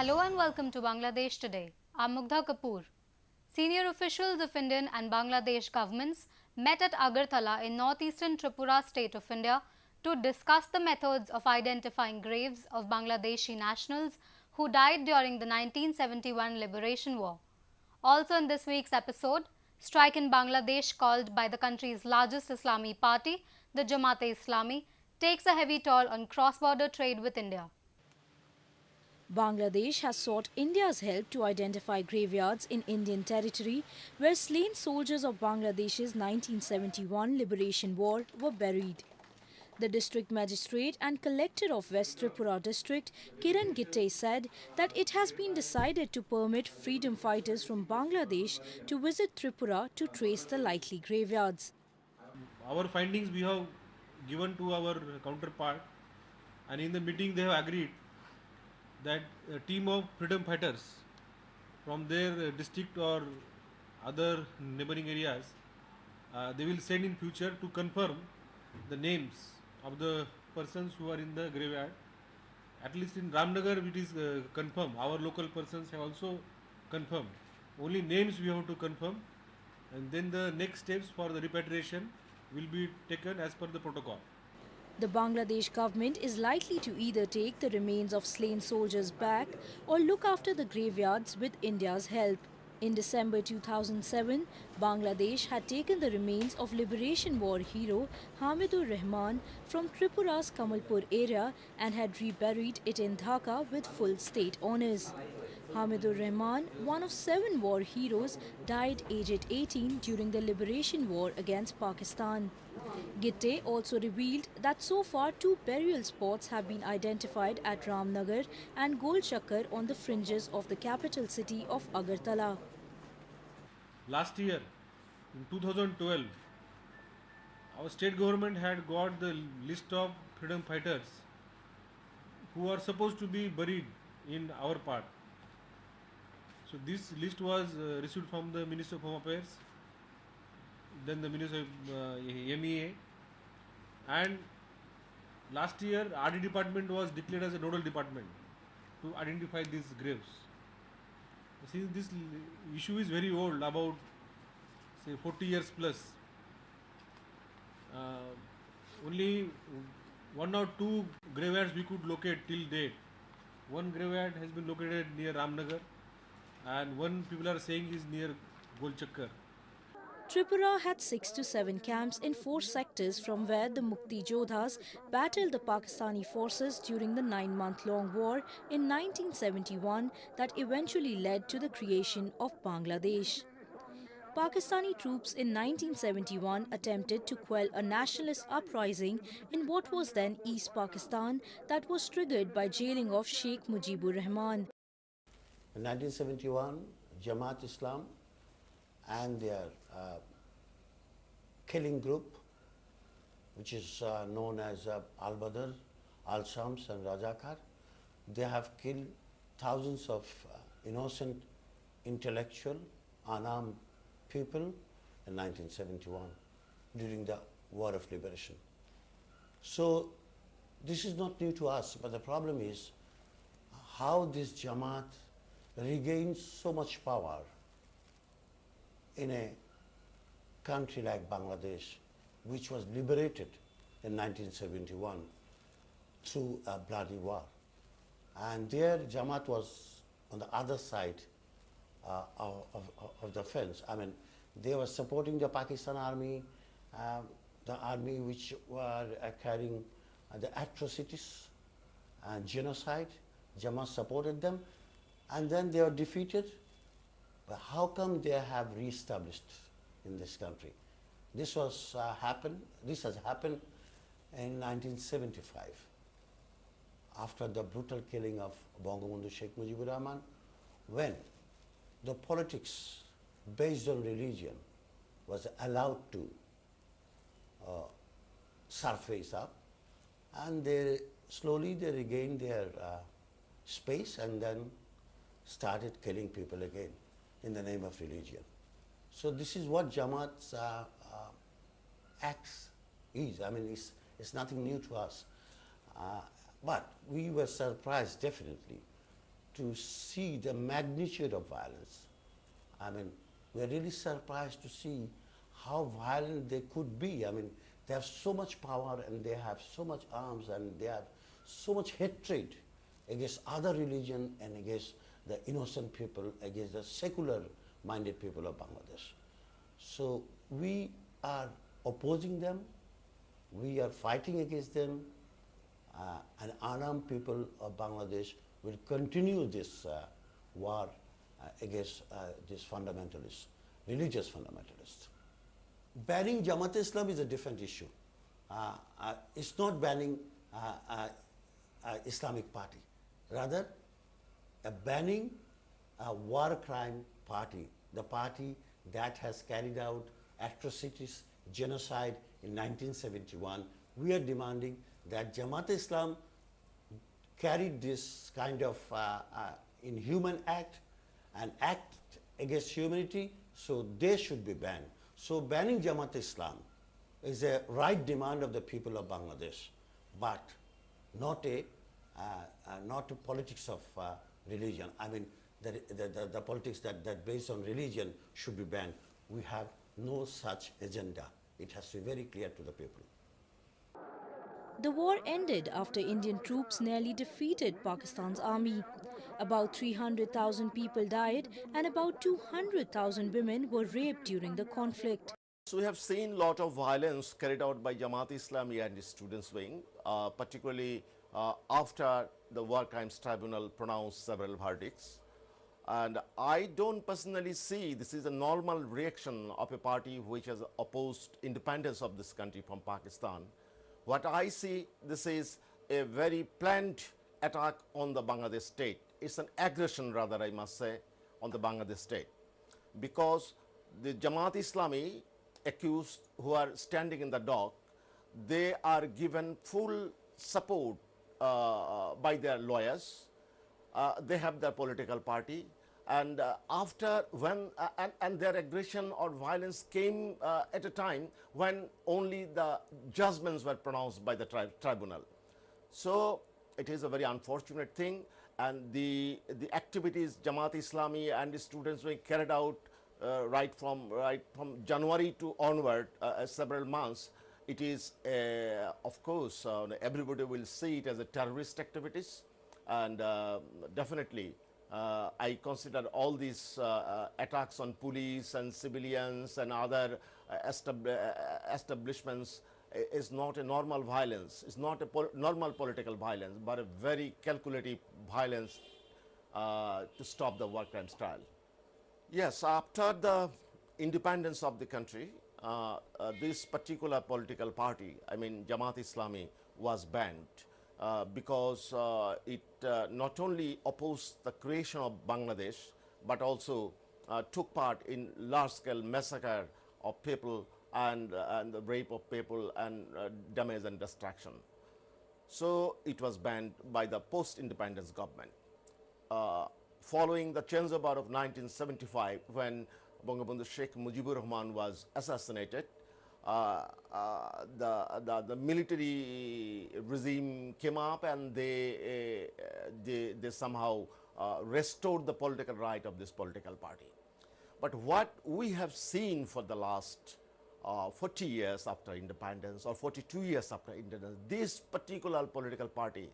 Hello and welcome to Bangladesh Today. I'm Mugdha Kapoor. Senior officials of Indian and Bangladesh governments met at Agartala in northeastern Tripura state of India to discuss the methods of identifying graves of Bangladeshi nationals who died during the 1971 Liberation War. Also in this week's episode, strike in Bangladesh called by the country's largest Islami party, the Jamaat-e-Islami, takes a heavy toll on cross-border trade with India. Bangladesh has sought India's help to identify graveyards in Indian territory where slain soldiers of Bangladesh's 1971 Liberation War were buried. The district magistrate and collector of West Tripura district, Kiran Gitte, said that it has been decided to permit freedom fighters from Bangladesh to visit Tripura to trace the likely graveyards. Our findings we have given to our counterpart, and in the meeting they have agreed that a team of freedom fighters from their district or other neighboring areas they will send in future to confirm the names of the persons who are in the graveyard. At least in Ramnagar it is confirmed. Our local persons have also confirmed. Only names we have to confirm, and then the next steps for the repatriation will be taken as per the protocol. The Bangladesh government is likely to either take the remains of slain soldiers back or look after the graveyards with India's help. In December 2007, Bangladesh had taken the remains of Liberation War hero Hamidur Rahman from Tripura's Kamalpur area and had reburied it in Dhaka with full state honours. Hamidur Rahman, one of 7 war heroes, died aged 18 during the Liberation War against Pakistan. Gitte also revealed that so far 2 burial spots have been identified at Ramnagar and Golchakkar on the fringes of the capital city of Agartala. Last year, in 2012, our state government had got the list of freedom fighters who are supposed to be buried in our part. So this list was received from the Minister of Home Affairs, then the Minister of MEA, and last year RD department was declared as a nodal department to identify these graves. Since this issue is very old, about say 40 years plus, only 1 or 2 graveyards we could locate till date. One graveyard has been located near Ramnagar, and one people are saying is near Golchakkar. Tripura had 6 to 7 camps in 4 sectors from where the Mukti Jodhas battled the Pakistani forces during the 9-month-long war in 1971 that eventually led to the creation of Bangladesh. Pakistani troops in 1971 attempted to quell a nationalist uprising in what was then East Pakistan that was triggered by jailing of Sheikh Mujibur Rahman. In 1971, Jamaat-e-Islam and their killing group, which is known as Al-Badr, Al-Shams and Rajakar, they have killed thousands of innocent, intellectual, unarmed people in 1971 during the War of Liberation. So this is not new to us, but the problem is how this Jamaat regains so much power in a country like Bangladesh, which was liberated in 1971 through a bloody war. And there Jamaat was on the other side of the fence. I mean, they were supporting the Pakistan army, the army which were carrying the atrocities and genocide. Jamaat supported them, and then they were defeated. But how come they have re-established in this country? This has happened in 1975 after the brutal killing of Bangabandhu Sheikh Mujibur Rahman, when the politics based on religion was allowed to surface up, and they slowly regained their space and then started killing people again in the name of religion. So this is what Jamaat's acts is. I mean, it's nothing new to us. But we were surprised definitely to see the magnitude of violence. I mean, we're really surprised to see how violent they could be. I mean, they have so much power and they have so much arms and they have so much hatred against other religion and against the innocent people, against the secular-minded people of Bangladesh. So we are opposing them, we are fighting against them, and unarmed people of Bangladesh will continue this war against these fundamentalists, religious fundamentalists. Banning Jamaat-e-Islami is a different issue. It's not banning Islamic party, rather banning a war crime party, the party that has carried out atrocities, genocide in 1971. We are demanding that Jamaat-e-Islam carried this kind of inhuman act, an act against humanity, so they should be banned. So banning Jamaat-e-Islam is a right demand of the people of Bangladesh, but not a politics of religion. I mean, the politics that based on religion should be banned. We have no such agenda. It has to be very clear to the people. The war ended after Indian troops nearly defeated Pakistan's army. About 300,000 people died and about 200,000 women were raped during the conflict. So we have seen a lot of violence carried out by Jamaat-e-Islami and its students' wing, particularly after the War Crimes Tribunal pronounced several verdicts. And I don't personally see this is a normal reaction of a party which has opposed independence of this country from Pakistan. What I see, this is a very planned attack on the Bangladesh state. It's an aggression, rather, I must say, on the Bangladesh state. Because the Jamaat-e-Islami accused who are standing in the dock, they are given full support by their lawyers. They have their political party. And after when and their aggression or violence came at a time when only the judgments were pronounced by the tribunal. So it is a very unfortunate thing, and the activities Jamaat-e-Islami and the students were carried out right from January to onward, several months. It is of course everybody will see it as a terrorist activities, and definitely I consider all these attacks on police and civilians and other establishments is not a normal violence. It's not a normal political violence, but a very calculative violence to stop the war crimes trial. Yes, after the independence of the country, this particular political party, I mean Jamaat-e-Islami, was banned. Because it not only opposed the creation of Bangladesh, but also took part in large-scale massacre of people and the rape of people and damage and destruction. So it was banned by the post-independence government. Following the changeover of 1975, when Bangabandhu Sheikh Mujibur Rahman was assassinated, the military regime came up and they somehow restored the political right of this political party. But what we have seen for the last 40 years after independence or 42 years after independence, this particular political party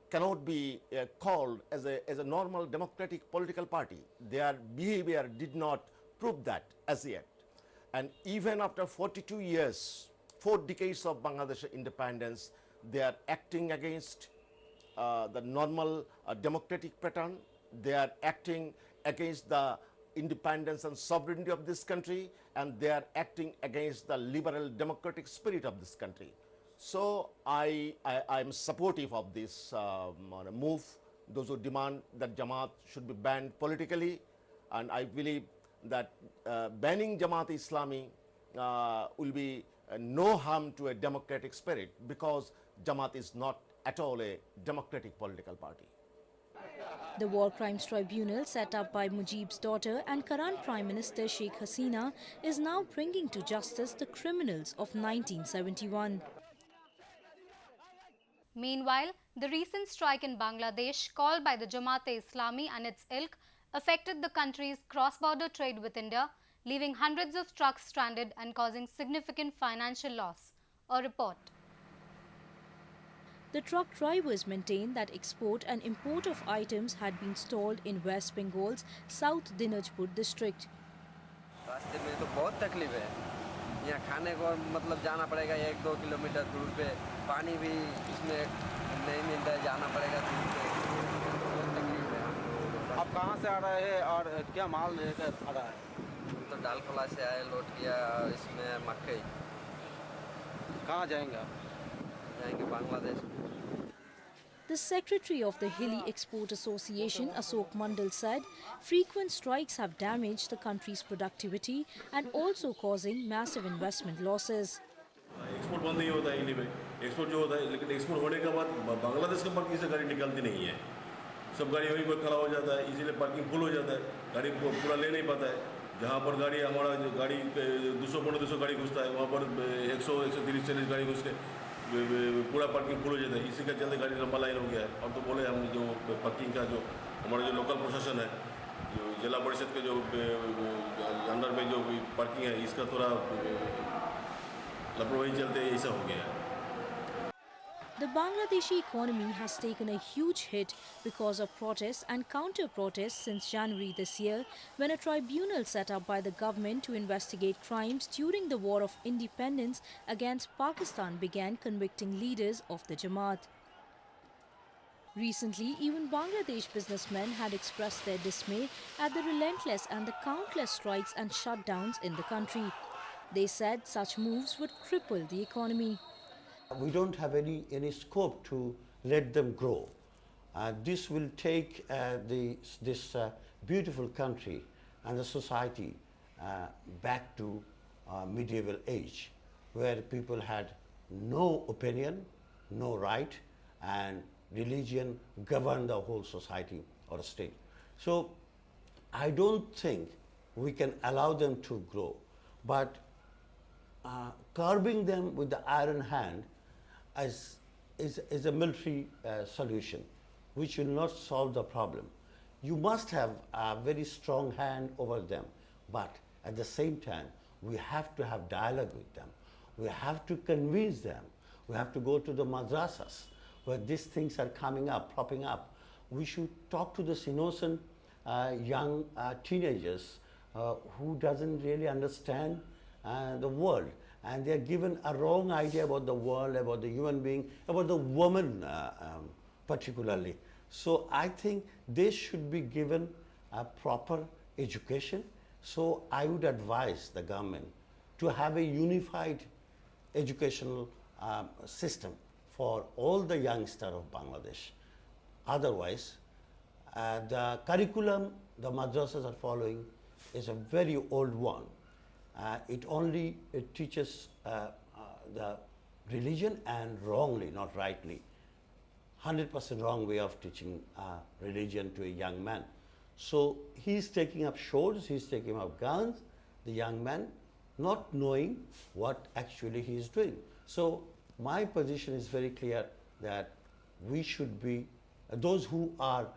cannot be called as a normal democratic political party. Their behavior did not prove that as yet. And even after 42 years, 4 decades of Bangladesh independence, they are acting against the normal democratic pattern. They are acting against the independence and sovereignty of this country, and they are acting against the liberal democratic spirit of this country. So I am supportive of this move, those who demand that Jamaat should be banned politically, and I believe that banning Jamaat-e-Islami will be no harm to a democratic spirit, because Jamaat is not at all a democratic political party. The War Crimes Tribunal, set up by Mujib's daughter and current Prime Minister Sheikh Hasina, is now bringing to justice the criminals of 1971. Meanwhile, the recent strike in Bangladesh, called by the Jamaat-e-Islami and its ilk, affected the country's cross-border trade with India, leaving hundreds of trucks stranded and causing significant financial loss. A report. The truck drivers maintained that export and import of items had been stalled in West Bengal's South Dinajpur district. रास्ते में तो बहुत तकलीफ है यहाँ खाने को मतलब जाना पड़ेगा 1-2 किलोमीटर दूर पे पानी भी इसमें नहीं मिलता है जाना पड़ेगा दूर पे बहुत तकलीफ है आप कहाँ से आ रहे हैं और क्या माल लेकर आ रहा है हम तो डालखोला से आए लौट किया और इसमें मकई कहाँ जाएंगे आप जाएंगे Bangladesh The secretary of the Hilly Export Association, Ashok Mandal, said frequent strikes have damaged the country's productivity and also causing massive investment losses. Export बंद नहीं होता है इंडिया में एक्सपोर्ट जो होता है लेकिन एक्सपोर्ट होने के बाद बांग्लादेश के पार्किंग से गाड़ी निकलती नहीं है सब गाड़ी वहीं पर खड़ा हो जाता है इसीलिए पार्किंग फुल हो जाता है गाड़ी को पूरा ले नहीं पाता है जहाँ पर गाड़ी हमारा गाड़ी 200 गाड़ी घुसता है वहाँ पर 100-130-140 गाड़ी घुस के पूरा पार्किंग फुल हो जाता है इसी के चलते गाड़ी लंबा लाइन हो गया है और तो बोले हम जो पार्किंग का जो हमारा जो लोकल प्रशासन है जो जिला परिषद के जो अंदर में जो पार्किंग है इसका थोड़ा लापरवाही चलते ऐसा हो गया है The Bangladeshi economy has taken a huge hit because of protests and counter-protests since January this year, when a tribunal set up by the government to investigate crimes during the War of Independence against Pakistan began convicting leaders of the Jamaat. Recently, even Bangladesh businessmen had expressed their dismay at the relentless and the countless strikes and shutdowns in the country. They said such moves would cripple the economy. We don't have any scope to let them grow. This will take this beautiful country and the society back to medieval age, where people had no opinion, no right, and religion governed the whole society or state. So I don't think we can allow them to grow, but curbing them with the iron hand is a military solution, which will not solve the problem. You must have a very strong hand over them, but at the same time, we have to have dialogue with them. We have to convince them. We have to go to the madrasas where these things are coming up, popping up. We should talk to this innocent young teenagers who doesn't really understand the world. And they are given a wrong idea about the world, about the human being, about the woman particularly. So I think they should be given a proper education. So I would advise the government to have a unified educational system for all the youngsters of Bangladesh. Otherwise, the curriculum the madrasas are following is a very old one. It teaches the religion and wrongly, not rightly. 100% wrong way of teaching religion to a young man. So he's taking up swords, he's taking up guns, the young man, not knowing what actually he is doing. So my position is very clear that we should be, those who are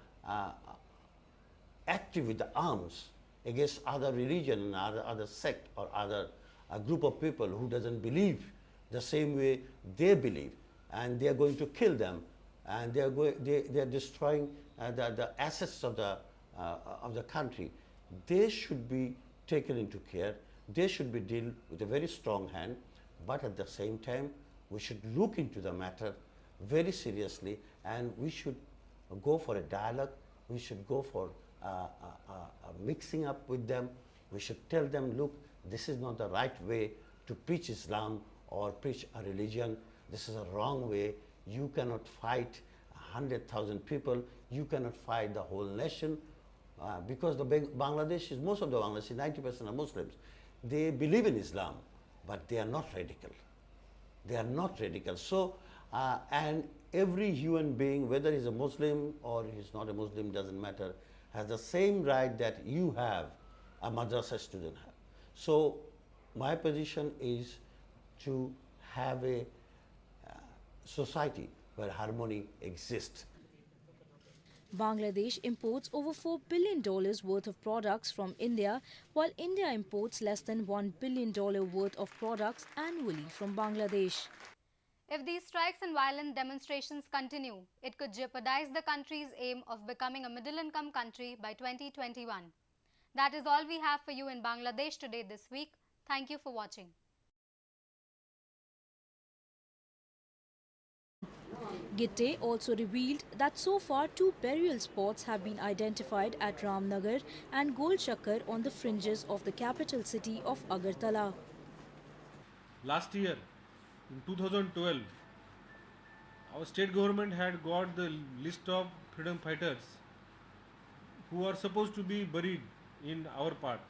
active with the arms against other religion, other sect or other group of people who doesn't believe the same way they believe, and they are going to kill them, and they are destroying the assets of the country. They should be taken into care. They should be dealt with a very strong hand, but at the same time, we should look into the matter very seriously, and we should go for a dialogue. We should go for mixing up with them. We should tell them, look, this is not the right way to preach Islam or preach a religion. This is a wrong way. You cannot fight 100,000 people. You cannot fight the whole nation because the Bangladesh is, most of the Bangladesh, 90% are Muslims. They believe in Islam, but they are not radical. They are not radical. So, and every human being, whether he's a Muslim or he's not a Muslim, doesn't matter, has the same right that you have, a madrasa student have. So my position is to have a society where harmony exists. Bangladesh imports over $4 billion worth of products from India, while India imports less than $1 billion worth of products annually from Bangladesh. If these strikes and violent demonstrations continue, it could jeopardize the country's aim of becoming a middle-income country by 2021. That is all we have for you in Bangladesh Today this week. Thank you for watching. Gitte also revealed that so far 2 burial spots have been identified at Ramnagar and Golchakkar on the fringes of the capital city of Agartala. Last year, in 2012, our state government had got the list of freedom fighters who are supposed to be buried in our part.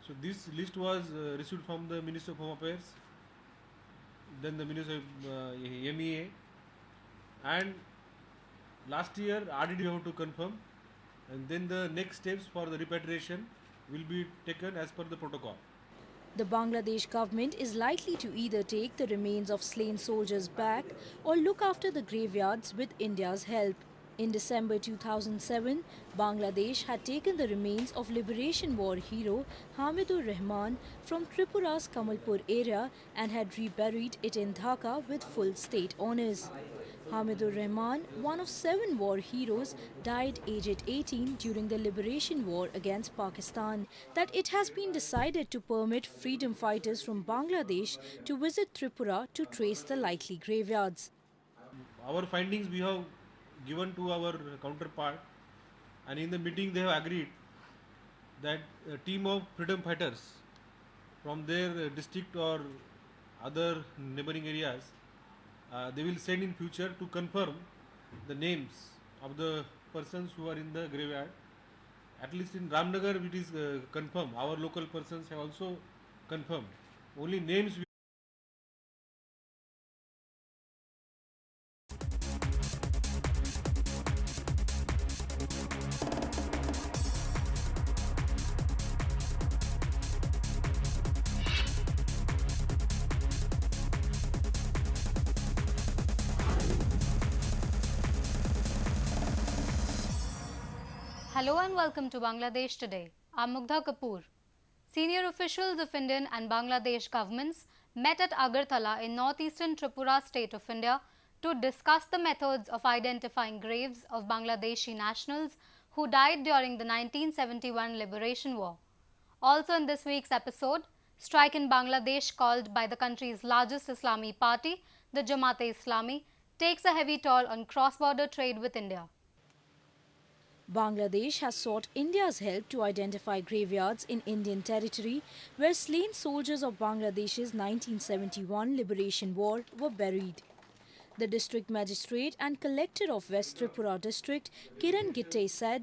So this list was received from the Ministry of Home Affairs, then the Ministry of MEA, and last year RDD have to confirm, and then the next steps for the repatriation will be taken as per the protocol. The Bangladesh government is likely to either take the remains of slain soldiers back or look after the graveyards with India's help. In December 2007, Bangladesh had taken the remains of Liberation War hero Hamidur Rahman from Tripura's Kamalpur area and had reburied it in Dhaka with full state honours. Hamidur Rahman, one of 7 war heroes, died aged 18 during the Liberation War against Pakistan. That it has been decided to permit freedom fighters from Bangladesh to visit Tripura to trace the likely graveyards. Our findings we have given to our counterpart, and in the meeting they have agreed that a team of freedom fighters from their district or other neighboring areas, they will send in future to confirm the names of the persons who are in the graveyard. At least in Ramnagar it is confirmed. Our local persons have also confirmed. Only names Hello and welcome to Bangladesh Today. I'm Mugdha Kapoor. Senior officials of Indian and Bangladesh governments met at Agartala in northeastern Tripura state of India to discuss the methods of identifying graves of Bangladeshi nationals who died during the 1971 Liberation War. Also in this week's episode, strike in Bangladesh called by the country's largest Islami party, the Jamaat-e-Islami, takes a heavy toll on cross-border trade with India. Bangladesh has sought India's help to identify graveyards in Indian territory where slain soldiers of Bangladesh's 1971 Liberation War were buried. The district magistrate and collector of West Tripura district, Kiran Gitte, said